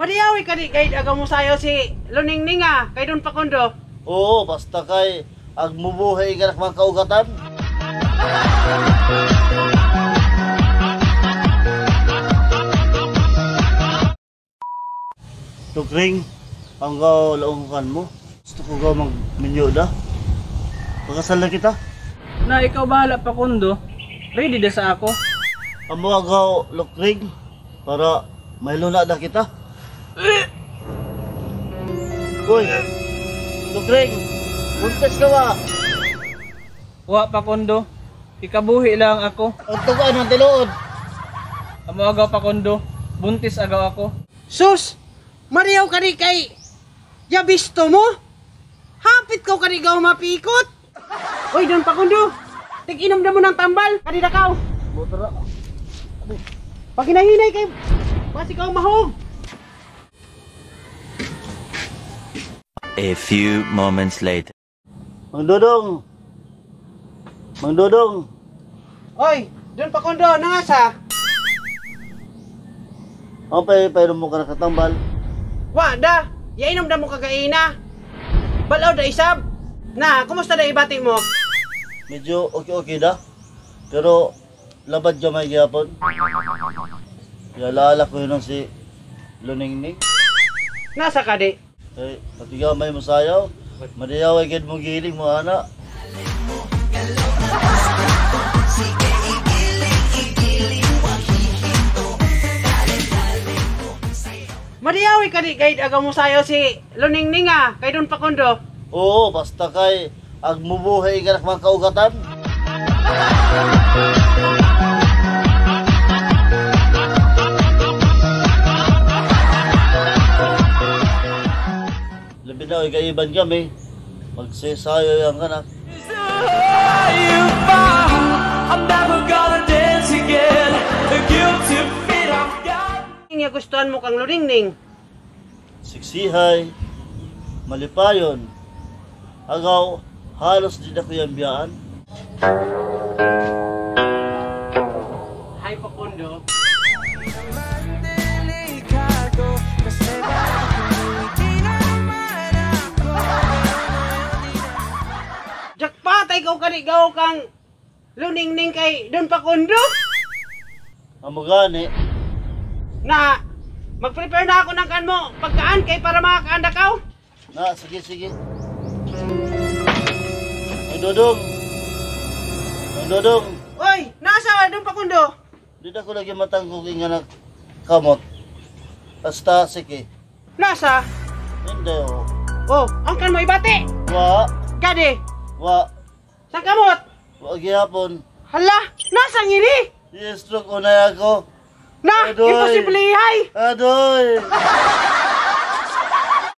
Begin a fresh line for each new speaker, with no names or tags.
Madiyawi ka di kay agaw mo sayo si Luningning kay Don Pakundo.
Oo, basta kay agmubuhay ka mga kaugatan. Tukring, ang gaw laungan mo. Gusto ko gaw mag-minyo da. Pagkasal na kita.
Na ikaw bahala Pakundo. Ready na sa ako.
Ang mga gaw lukring para may luna na kita. Uy, Tukring, buntas ka wa.
Wa Pakundo. Ikabuhi lang ako.
Ang tugaan ng tiluod.
Amo agaw Pakundo. Buntis agaw ako.
Sus! Mariyaw ka di kay Yabisto mo? Hapit ko kanigaw mapikot. Uy, Don Pakundo. Tig-inom na mo ng tambal. Kanina kaw.
Butara.
Pag hinahinay kay basi kaw mahog.
A few moments later.
Mang Dodong. Mang Dodong.
Oy, Don Pakundo, nangasa?
Apay, payro mo ka nakatambal.
Wada, yainom na mo kagaina. Balaw da isab. Na, kumusta na ibati mo?
Medyo okay da. Pero labad ka may gyapon. Yalala ko yun si Luningning.
Nasa ka di?
Eh, patigaw may masayaw. Madiyaway gid mo giling mo ana.
Madiyawi ka di kay agaw mo sayo si Luningning kay Don Pakundo.
Oo, basta kay agmubuhay ka mga kaugatan. Labi na, ikaiban kami. Magsisayo yung anak.
Nga gustuhan mo kang Luningning.
Siksihay, malipayon. Agaw, halos di na ko yung biyaan.
Hi Pakundo. Jakpatay ko kanigaw kang Luningning kay Don Pakundo.
Amo gani,
Na, mag-prepare na ako ng kan mo pagkaan kay para makakaanda ka.
na, sige. Ang Dodong. Ang Dodong.
Oy, nasa Don Pakundo?
Di na ko lagi matanggog yung anak kamot. Basta, sige.
Nasa?
Hindi o.
Oh, ang kan mo ibati.
Wa,
Gadi,
wa,
sa kamot.
wa gihapon.
Hala, nasa ngiri.
Yes, stroke unay ako.
Na,
Adoy.
imposible hay.
Adoy!